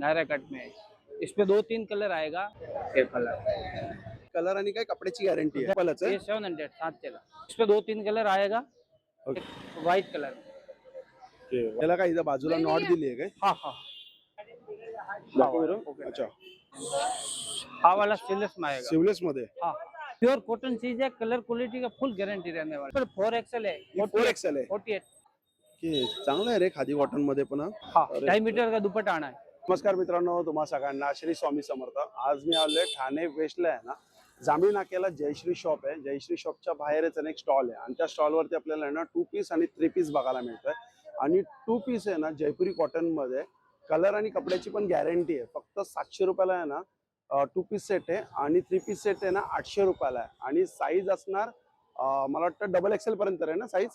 Naira cut में। इसमें 2-3 colour आएगा। एक कलर कलर आणि काय कपड्याची गॅरंटी आहे पलाच ये 700 सात चला। इसमें 2-3 कलर आएगा। एक व्हाइट कलर। त्याला काय इथं बाजूला नॉट दिली आहे काय? हाँ हाँ दाखव बरं. अच्छा, हाँ वाला सिलस में आएगा। सिवलेस मध्ये हाँ प्योर कॉटन चीज है, कलर क्वालिटी का फुल गारंटी रहने वाला। पर 4XL है, 4XL आहे 48। की चांगलं आहे रे खादी कॉटन मध्ये पण. हाँ 2.5 मीटर का दुपट्टा आना है। नमस्कार मित्रांनो, तुम्हा सगळ्यांना श्री स्वामी समर्थ. आज मी आलोय ठाणे वेस्टला आहे ना, जांभळी नाक्याला जयश्री शॉप आहे. जयश्री शॉपच्या बाहेरच एक स्टॉल आहे आणि त्या स्टॉलवरती आपल्याला ना 2 पीस आणि 3 पीस बघायला मिळतोय. आणि 2 पीस आहे ना जयपुरी कॉटन मध्ये, कलर आणि कपड्याची पण गॅरंटी आहे. फक्त 700 रुपयाला आहे ना 2 पीस सेट आहे आणि 3 पीस सेट आहे ना 800 रुपयाला आहे. आणि साईज असणार मला वाटतं XXL पर्यंत आहे ना साईज.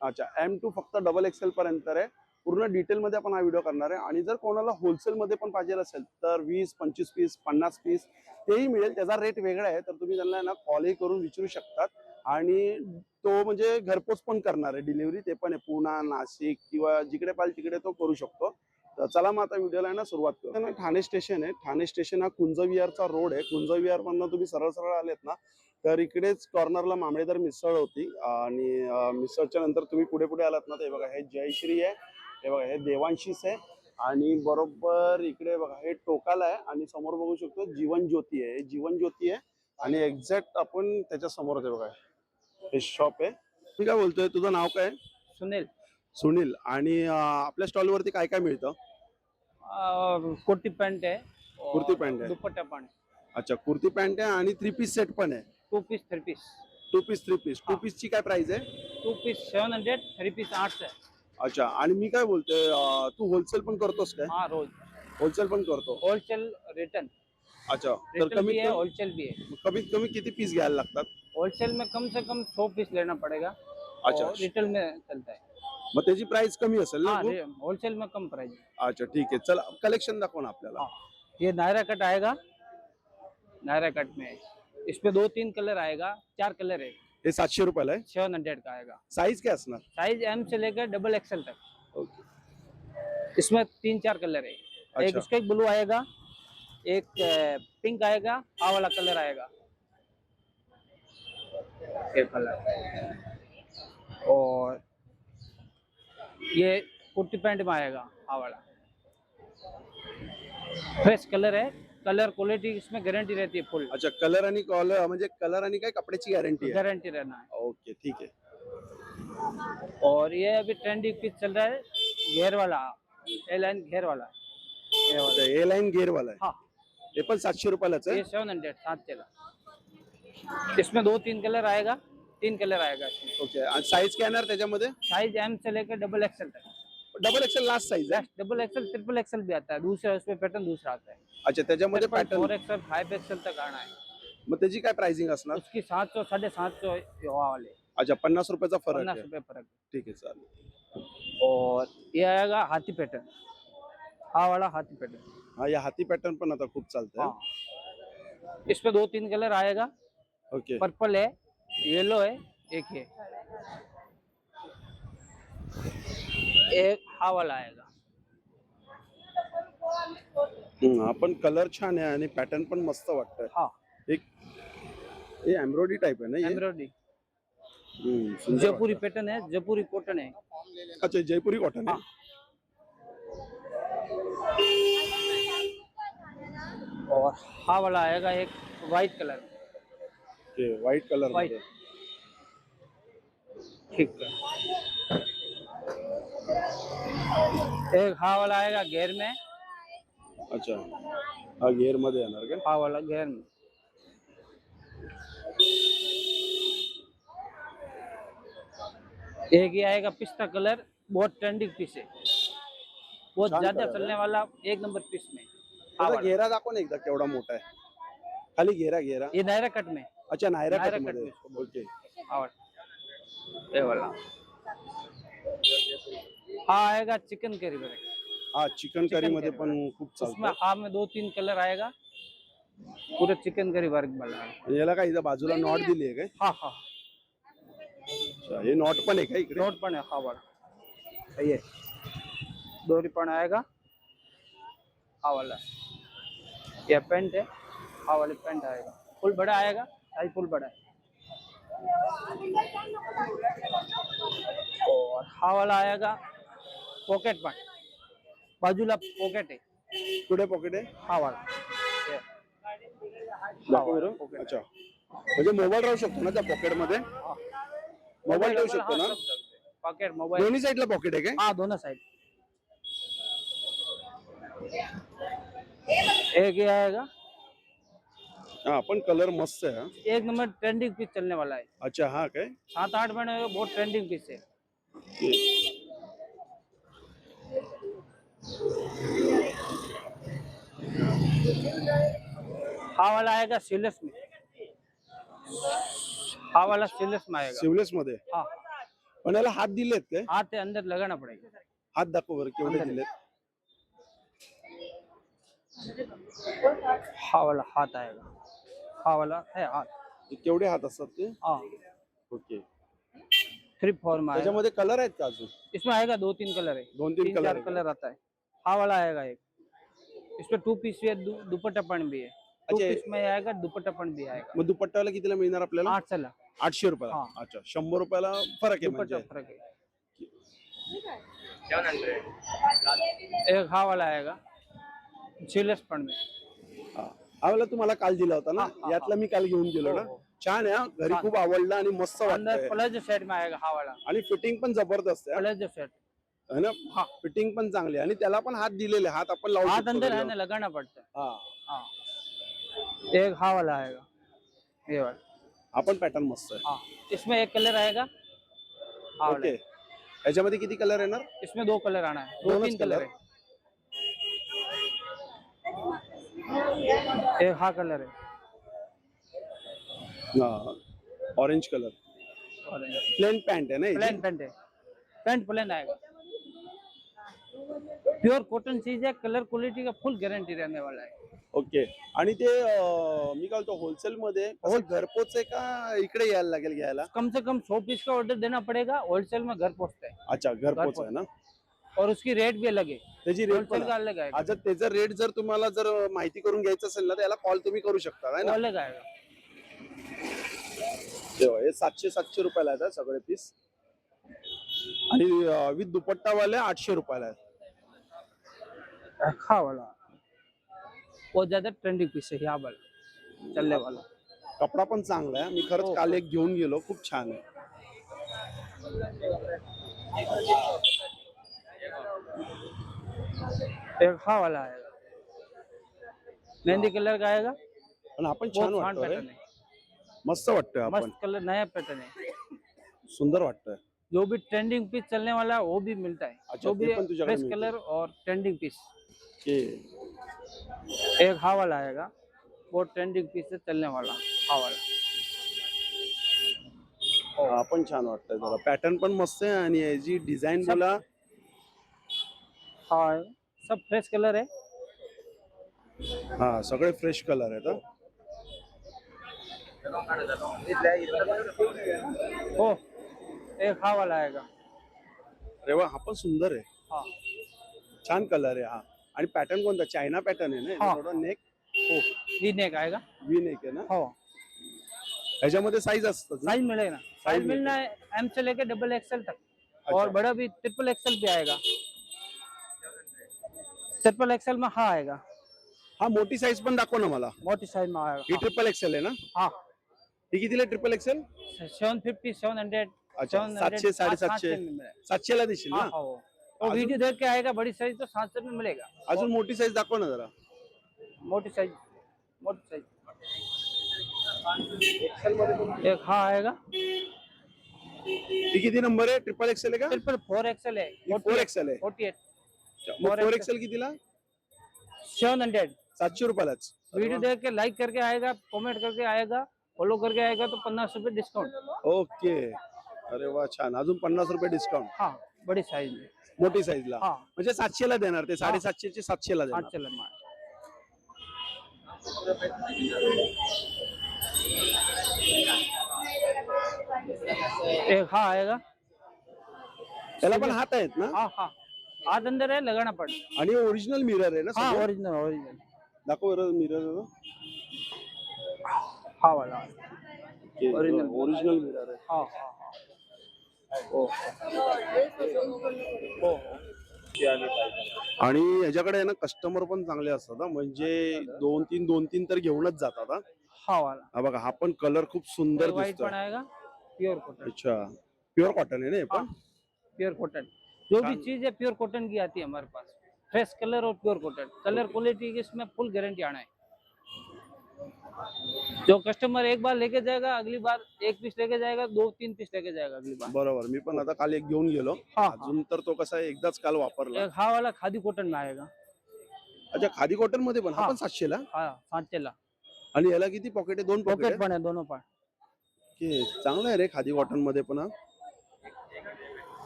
अच्छा M2 फक्त XXL पर्यंत आहे. पूर्ण डिटेल मध्ये आपण हा व्हिडिओ करणार आहे. आणि जर कोणाला होलसेल मध्ये पण पाहिजे असेल तर 20-25 पीस 50 पीस तेही मिळेल. त्याचा रेट वेगळा आहे, तर तुम्ही त्यांना ना कॉलही करून विचारू शकतात. आणि तो म्हणजे घरपोच पण करणार आहे, डिलिव्हरी ते पण आहे. पुणा, नाशिक किंवा जिकडे पाहिजे तिकडे तो करू शकतो. तर चला मग आता व्हिडिओला ना सुरुवात करू. ठाणे स्टेशन आहे. ठाणे स्टेशन हा कुंजविहारचा रोड आहे. कुंजविहार मधून तुम्ही सरळ सरळ आलेत ना तर इकडेच कॉर्नरला मामळेदार मिसळ होती. आणि मिसळच्या नंतर तुम्ही पुढे पुढे आलात ना, ते बघा हे जयश्री आहे, हे बघा हे देवांशीच आहे. आणि बरोबर इकडे बघा हे टोकाला आहे आणि समोर बघू शकतो जीवन ज्योती आहे. जीवन ज्योती आहे आणि एक्झॅक्ट आपण त्याच्या समोर बघा हे शॉप आहे. मी काय बोलतोय, तुझं नाव काय? सुनील। सुनील. आणि आपल्या स्टॉल वरती काय काय मिळतं? कुर्ती पैंट है, कुर्ती पैंट आहे. दुपट्टा पण। अच्छा, कुर्ती पॅन्ट आहे आणि 3 पीस सेट पण आहे. 2 piece 3 piece. 2 piece 3 piece. 2 piece ची काय प्राइस आहे? 2 पीस 700, 3 पीस 800 है। अच्छा, आणि मी काय बोलतोय, तू होलसेल पण करतोस काय? हाँ रोज होलसेल पण करतो. Wholesale return. अच्छा, तर रिटेल भी कमीत है, होलसेल भी है। कमी किती पीस घ्यायला लागतात? होलसेल में कम से कम 100 पीस लेना पड़ेगा। अच्छा, और रिटेल में चलता है। मग त्याची प्राइस कमी असेल ना? हाँ होलसेल में कम प्राइस। अच्छा ठीक आहे, चला कलेक्शन दाखव ना आपल्याला. हाँ ये नायरा कट आएगा। नायरा कट में इसमें 2-3 कलर आएगा, 4 कलर है। हे 700 रुपयाला आहे. 700 का आएगा। साईज काय असणार? साइज M से लेकर XXL तक। ओके. इसमें 3-4 कलर है। एक अच्छा. इसका एक ब्लू आएगा, एक पिंक आएगा, आ वाला कलर आएगा, एक कलर। और ये कुर्ती पैंट में आएगा आ वाला। फ्रेश कलर है, कलर क्वालिटी इसमें गारंटी रहती है फुल। अच्छा, कलर आणि कॉलर म्हणजे कलर आणि काय कपड्याची गॅरंटी आहे? गारंटी रहना है। ओके ठीक आहे. और ये अभी ट्रेंडिंग पीस चल रहा है, घेर वाला, ए लाइन घेर वाला। ये वाला। ए लाईन गेअर वाला आहे. हाँ हे पण 700 रुपयालाच आहे. ये 700 सात चला। इसमें 2-3 कलर आएगा, 3 कलर आएगा इसमें। ओके. आणि साईज काय येणार त्याच्यामध्ये? साइज M से लेकर XXL तक। XXL लास्ट साईज आहे. XXL, XXL भी आता है, दूसरा उसमें पैटर्न दूसरा आता है। अच्छा, त्याच्यामध्ये पॅटर्न 4XL 5XL तक आना है। मग त्याची काय प्राइसिंग असणार? उसकी 700 750 वाले। अच्छा, 50 रुपयाचा फरक 50 आहे. रुपये फर्क। ठीक आहे, चालेल. और ये आएगा हाथी पैटर्न, हाँ वाला हाथी पैटर्न। हा, या हाती पॅटर्न पण आता खूप चालतंय. हाँ इसमें 2-3 कलर आएगा। ओके. पर्पल है, येलो है, एक है, एक हाँ वाला आएगा। आपण कलर छान आहे आणि पॅटर्न पण मस्त वाटतंय. हाँ एक हे एम्ब्रॉयडरी टाइप आहे ना? एम्ब्रॉयडरी सुंदर जयपुरी वाटतं. पैटर्न है, जयपुरी कॉटन है। अच्छा, जयपुरी कॉटन आहे. और हाँ वाला आएगा एक white colour. Okay, white colour white. मध्ये. ठीक है। एक हाँ वाला आएगा घेर में, अच्छा, हा गेअर मध्ये येणार का? हाँ वाला घेर में। एक ही आएगा पिस्ता कलर, बहुत ट्रेंडिंग पीस है, बहुत छान ज्यादा कलर है। चलने वाला, एक नंबर पीस में। हाँ त्याचा वाला। घेरा दाखव ना एकदा, केवढा मोठा आहे. खाली घेरा घेरा. ये नायरा कट में। अच्छा, नायरा नायरा कट कट मध्ये. में इसको बोलते ओके. हाँ वाला। ये वाला। हाँ आएगा चिकन करी में। हा, चिकन करी मध्ये करी पण खूप उसमें चालतं. हाँ में 2-3 कलर आएगा, पूरा चिकन करी वर्क वाला है। याला काय इथं बाजूला नॉट दिली आहे काय? हाँ हाँ अच्छा, हे नॉट पण आहे का इकडे? नोट पण है, हाँ वाला ये डोरी पण आएगा। हाँ वाला ये पेंट है, हाँ वाले पेंट आएगा, फुल बड़ा आएगा, साइज फुल बड़ा है। और हाँ वाला आएगा पॉकेट पण, बाजूला पॉकेट आहे, कुठे पॉकेट आहे? हा वाला हे. दाखव बरं. pocket अच्छा, म्हणजे मोबाईल राहू शकतो ना त्या पॉकेट मध्ये? हा. मोबाईल ठेवू शकतो ना? पॉकेट मोबाईल, दोन्ही साईडला पॉकेट आहे काय? हाँ दोनों साइड। एक ये आएगा, हा पण कलर मस्त आहे हा. एक नंबर ट्रेंडिंग पीस चलने वाला है, अच्छा, हा काय? 7-8 महीने में बहुत ट्रेंडिंग पीस है। हाँ वाला आएगा सीलेस में, हाँ वाला सीलेस में आएगा। सिवलेस मध्ये? हाँ, पण याला हात दिलेत काय? हाथ के अंदर लगाना पड़ेगा। हात दाखव बरं केवढे अंदर. दिलेत? हाँ वाला हाथ आएगा, हाँ वाला है हाथ, केवढे हात असतात ते? हाँ ओके. 3-4 में आएगा। त्याच्यामध्ये कलर आहेत का अजून? इसमें आएगा 2-3 कलर है, 2-3 तीन कलर चार है कलर आता है। हाँ वाला आएगा एक, इसमें 2 पीस भी है, दुपट्टा पण भी है, 2 अच्छा, पीस में आएगा, दुपट्टा पण भी आएगा। मग दुपट्टाला कितीला मिळणार आपल्याला? 8 चला 800 रुपयाला. हा. अच्छा, 100 रुपयाला फरक आहे दुपट्टा म्हणजे. फर्क है। एक हाँ वाला आएगा चिलेस पण में, हा. हा वाला तुम्हाला काल दिला होता ना? हा, हा, यातला मी काल घेऊन गेलो हो, ना. हो. छान आहे हा. घरी छान. खूप आवडला आणि मस्त अंदर वाटतंय प्लाजो सेट में आएगा हाँ वाला, आणि फिटिंग पण जबरदस्त आहे प्लाजो सेट, है ना? हाँ फिटिंग पण चांगली आहे आणि त्याला पण हात दिलेले, हात आपण लावू हाथ शकतो अंदर घरी है ना, जाऊन. लगाना पड़ता है। हा. हाँ एक हाँ वाला आएगा, ये वाला, हा पण पॅटर्न मस्त आहे. हाँ इसमें एक कलर आएगा, हाँ वाला ओके. याच्यामध्ये किती कलर येणार? इसमें 2 कलर आना है, दोनच 2-3 कलर कलर? है। एक हाँ कलर है, हा, ऑरेंज कलर. प्लेन पॅन्ट आहे ना प्लेन याची? पेंट है, पेंट प्लेन आएगा, प्योर कॉटन चीज है, कलर क्वालिटी का फुल गारंटी रहने वाला है। ओके. आणि ते मी काय बोलतो होलसेल मध्ये कसं घरपोच आहे का इकडे यायला लागेल घ्यायला? कम से कम 100 पीस का ऑर्डर देना पड़ेगा, होलसेल में घर पहुंचता है, अच्छा, घरपोच आहे ना? और उसकी रेट भी अलग है, त्याची रेट होलसेल पण का आहे. अलग आएगा, आज त्याचा रेट जर तुम्हाला जर माहिती करून घ्यायचं असेल ना तर याला कॉल तुम्ही करू शकता है वो ना? अलग आएगा। तेव्हा हे 700 रुपयाला आहेत हा सगळे पीस आणि विथ दुपट्टावाले 800 रुपयाला आहेत. हाँ वाला वो ज्यादा ट्रेंडिंग पीस है, यहाँ वाला चलने वाला। कपडा पण चांगला आहे. मी खरंच काल एक घेऊन गेलो, खूप छान आहे. एक हाँ वाला आएगा, मेहंदी कलर का आएगा, पण आपण छान बहुत वाटतो रे. पैटर्न है, मस्त वाटतोय आपण. मस्त कलर, नया पैटर्न है, सुंदर वाटतोय. जो भी ट्रेंडिंग पीस चलने वाला है वो भी मिलता है, अच्छा, जो ते भी पण तुझ्याकडे फ्रेश मिळतं. कलर और ट्रेंडिंग पीस। ओके. एक हाँ वाला आएगा, वो ट्रेंडिंग पीस से चलने वाला हाँ वाला। हा पण छान वाटतंय जरा. पॅटर्न पण मस्त आहे आणि याची डिझाईन सब- बोला. हाँ सब फ्रेश कलर है, हा सगळे फ्रेश कलर आहेत हा. ओ एक हाँ वाला आएगा, अरे वा, हा पण सुंदर आहे. हाँ छान कलर आहे हा. आणि पॅटर्न कोणता? चायना पॅटर्न आहे ना? हा. थोडा नेक ओ वी नेक आएगा, वी नेक आहे ना? हो ह्याच्यामध्ये साईज असतात ना? साइज मिलेगा, साइज मिलना है एम से लेके डबल एक्सएल तक, और बड़ा भी ट्रिपल एक्सएल भी आएगा, ट्रिपल एक्सएल में हाँ आएगा, हा मोठी साईज पण दाखव ना मला. मोटी साइज में ही आएगा, ट्रिपल एक्सेल आहे ना? हाँ ही कितीला ट्रिपल एक्सेल? 750 700 अच्छा, 700 750 700 ला देशील हाँ ना? हाँ वो वीडियो देख के आएगा, बड़ी साइज तो 700 में मिलेगा, अजून मोठी साईज दाखव ना जरा. मोटी साइज एक हाँ आएगा, ही किती नंबर आहे? ट्रिपल एक्सेल आहे का? ट्रिपल 4 एक्सएल है, 4 एक्सेल आहे. 48 मग 4 एक्सेल कितीला? 700। 700 रुपयालाच. वीडियो देख के लाइक करके आएगा, कमेंट करके आएगा, फॉलो करके आएगा तो 50 रुपए डिस्काउंट। ओके. अरे वा, छान. अजून 50 रुपये डिस्काउंट हाँ बड़ी साइज में, मोठी साईजला. हाँ म्हणजे 700 ला देणार ते, 750 चे 700 ला हाँ देणार. चल मार। एक हाँ आएगा, त्याला पण हात आहेत ना? हाँ हाँ हाथ अंदर है, लगाना पड़ेगा। आणि ओरिजिनल मिरर आहे ना हाँ समोर? Original original. दाखव बरं मिरर. हाँ वाला ओरिजिनल ओरिजिनल मिरर आहे. हाँ हाँ हाँ ओ ओ आणि ह्याच्याकडे आहे ना कस्टमर पण चांगले असतात हा. म्हणजे 2-3 तर घेऊनच जातात हा. हाँ वाला हा बघा, हा पण कलर खूप सुंदर वाइट दिसतोय. पण आएगा प्योर कॉटन। अच्छा, प्युअर कॉटन आहे ना हे हाँ पण? प्योर कॉटन, जो भी छान. चीज है प्योर कॉटन की आती है हमारे पास। फ्रेश कलर और प्योर कॉटन, कलर क्वालिटी की इसमें फुल गारंटी आना है। जो कस्टमर एक बार लेके जाएगा, अगली बार एक पीस लेके जाएगा, 2-3 पीस लेके जाएगा अगली बार। बरोबर. मी पण आता काल एक घेऊन गेलो. हाँ, अजून तर तो कसा आहे, एकदाच काल वापरला. एक हाँ वाला खादी कॉटन में आएगा। अच्छा, खादी कॉटन मध्ये पण? हा हाँ। पण 700 ला? हाँ 700 ला। आणि याला किती पॉकेट आहे? 2 पॉकेट पॉकेट आहे? पण है दोनों पर। की चांगलं आहे रे खादी कॉटन मध्ये पण हा.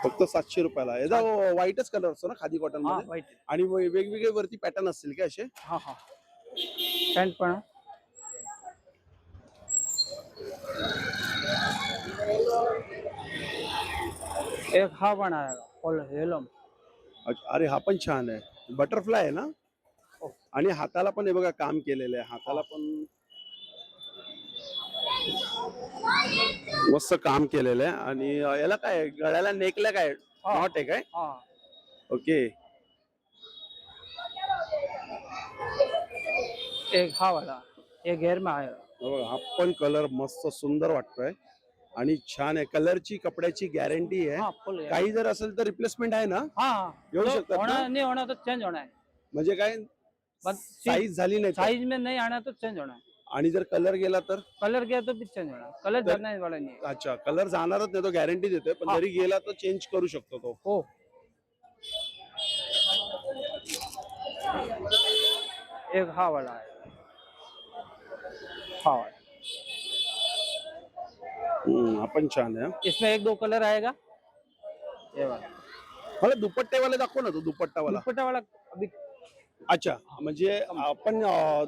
फक्त 700 रुपयाला. याचा व्हाईटच कलर असतो ना खादी कॉटन हाँ मध्ये? वाइट। आणि वेगवेगळे वरती पॅटर्न असतील का असे? हाँ हाँ पैंट पण है। एक हाँ पण आएगा फुल येलो में। अच्छा, अरे हा पण छान आहे. बटरफ्लाय आहे ना? आणि हाताला पण हे बघा काम केलेलं आहे. हाताला पण मस्त काम केलेलं आहे. आणि याला काय आहे? गळ्याला नेकला काय नॉट आहे काय? हाँ ओके. एक हाँ वाला एक घेर में आएगा। बघा, हा पण कलर मस्त सुंदर वाटतोय आणि छान आहे. कलरची कपड्याची गॅरंटी आहे. हाँ फुल काही जर असेल तर रिप्लेसमेंट आहे ना? हाँ येऊ तो शकतात होना ना? नहीं होना तो चेंज होना है। म्हणजे काय बस साईज झाली नाही तर? साइज में नहीं आना तो चेंज होना है। आणि जर कलर गेला तर? कलर गया तो भी चेंज होना है, कलर जाने वाला नहीं है। अच्छा, कलर जाणारच नाही, तो गॅरंटी देतोय. पण हा. जरी गेला तर चेंज करू शकतो तो. ओ एक हाँ वाला है। हाँ वाला। आपण छान आहे हा. इसमें एक दो कलर आएगा। ये वाला मला दुपट्टेवाला दाखव ना, तो दुपट्टावाला. दुपट्टा वाला अभी अच्छा, म्हणजे आपण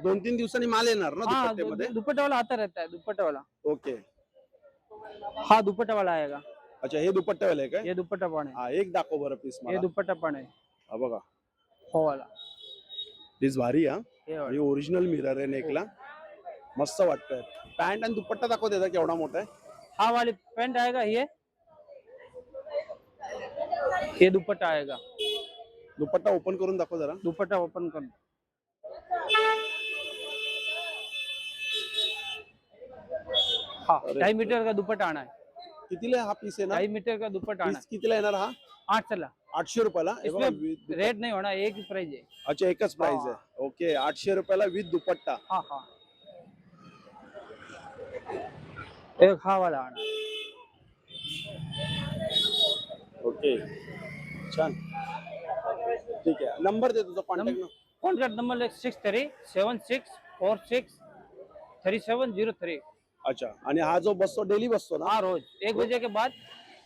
2-3 दिवसांनी माल येणार ना हाँ दुपट्टेमध्ये? दुपट्टा वाला आता रहता है दुपट्टा वाला। ओके. हाँ दुपट्टा वाला आएगा। अच्छा, हे दुपट्टेवाले आहे काय? ये दुपट्टा पण है। हा, एक दाखव बरं पीस ये मला. दुपट्टा पण है हा बघा, हो वाला। पीस भारी हा. ये आणि वाला ओरिजिनल मिरर आहे नेकला. मस्त वाटतंय. पॅन्ट आणि दुपट्टा दाखव त्याचा केवढा मोठा आहे. हाँ वाली पैंट आएगा ये दुपट्टा आएगा। दुपट्टा ओपन करून दाखव जरा. दुपट्टा ओपन कर। हाँ 2.5 मीटर का दुपट्टा आना है। कितीला हा पीस आहे ना? 2.5 मीटर का दुपट्टा आना पीस कितीला येणार हा? है 800 ला। 800 रुपयाला. हे बघा, इसमें रेट नहीं होना, एक ही प्राइस है। अच्छा, एकच प्राइस आहे. ओके, 800 रुपयाला विथ दुपट्टा. हाँ हाँ एक हाँ वाला आना है। ओके, छान. ठीक आहे, नंबर दे तुझा कॉन्टॅक्ट. Contact number 6376463703। अच्छा, आणि हा जो बसतो डेली बसतो ना? हाँ रोज 1 बजे के बाद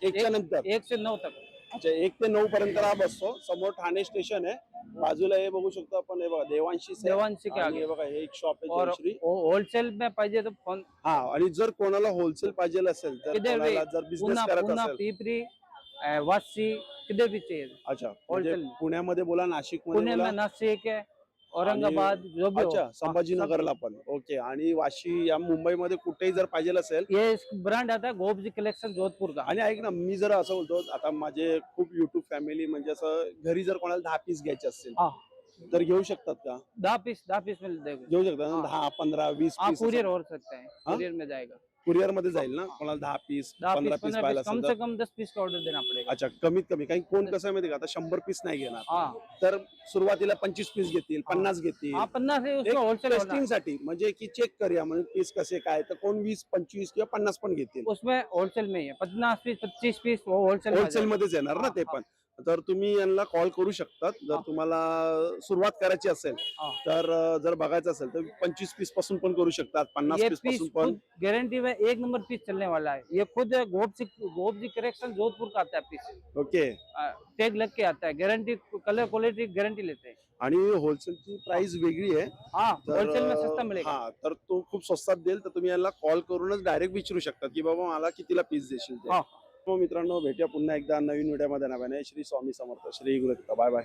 एकच्या नंतर? 1 से 9 तक। अच्छा, 1 ते 9 पर्यंत हा बसतो. समोर ठाणे स्टेशन आहे. बाजूला हे बघू शकतो आपण. हे बघा देवांशी देवांशी के आगे। हे बघा, हे एक शॉप आहे और जयश्री. होलसेल में पाहिजे तो फोन हा, आणि जर कोणाला होलसेल पाहिजे असेल तर, किधर भी कोणाला जर बिझनेस पुना करायचा पुना असेल. पिपरी वासी किधर भी चाहिए। अच्छा, होलसेल म्हणजे पुण्यामध्ये बोला, नाशिक मध्ये पुणे में बोला. नासिक है, औरंगाबाद जो भी हो। अच्छा, संभाजीनगरला पण. ओके, आणि वाशी या मुंबईमध्ये कुठेही जर पाहिजे असेल. ये ब्रांड आता है गोपजी कलेक्शन जोधपुर का। आणि ऐक ना, मी जर असं बोलतो, आता माझे खूप युट्यूब फॅमिली म्हणजे असं घरी जर कोणाला 10 पीस घ्यायचे असतील हाँ तर घेऊ शकतात का? 10 पीस में देगा। घेऊ शकतात ना? 10, 15, 20 हाँ पीस कुरियर हो सकता है, कुरियर में जाएगा। कुरिअर मध्ये जाईल ना? कोणाला 10 पीस 10 15 पीस पीस 15 पाहिजे पीस कम असेल से तर? कम 10 पीस का ऑर्डर देना पड़ेगा। अच्छा, कमीत कमी. काही कोण कसं आहे माहिती का, आता 100 पीस नाही घेणार, हाँ तर सुरुवातीला 25 पीस घेतील, 50 घेतील. हाँ 50 है उसका होलसेल होना है। टेस्टिंग साठी, म्हणजे की चेक करूया म्हणजे पीस कसे काय, तर कोण 20, 25 किंवा 50 पण घेतील. उसमें होलसेल में ही है 50 पीस 25 पीस वो होलसेल होलसेल मध्येच येणार ना ते पण. तर तुम्ही यांना कॉल करू शकतात जर तुम्हाला सुरुवात करायची असेल तर. जर बघायचं असेल तर 25 पीस पासून पण करू शकतात, 50 ये पीस पीस पासून पण. खुद गारंटी में 1 नंबर पीस चलने वाला है। ये खुद गोपजी कलेक्शन जोधपुर का आता है पीस। ओके, टैग लग के आता है, गारंटी कलर क्वालिटी गारंटी लेते हैं। आणि होलसेलची प्राइस वेगळी आहे. हाँ तर होलसेल में सस्ता मिलेगा। हा, तर तो खूप स्वस्तात देईल. तर तुम्ही यांना कॉल करूनच डायरेक्ट विचारू शकता की बाबा मला कितीला पीस देशील ते. हाँ मग मित्रांनो भेटूया पुन्हा एकदा नवीन व्हिडिओमध्ये नव्याने. श्री स्वामी समर्थ, श्री गुरुदत्त. Bye bye.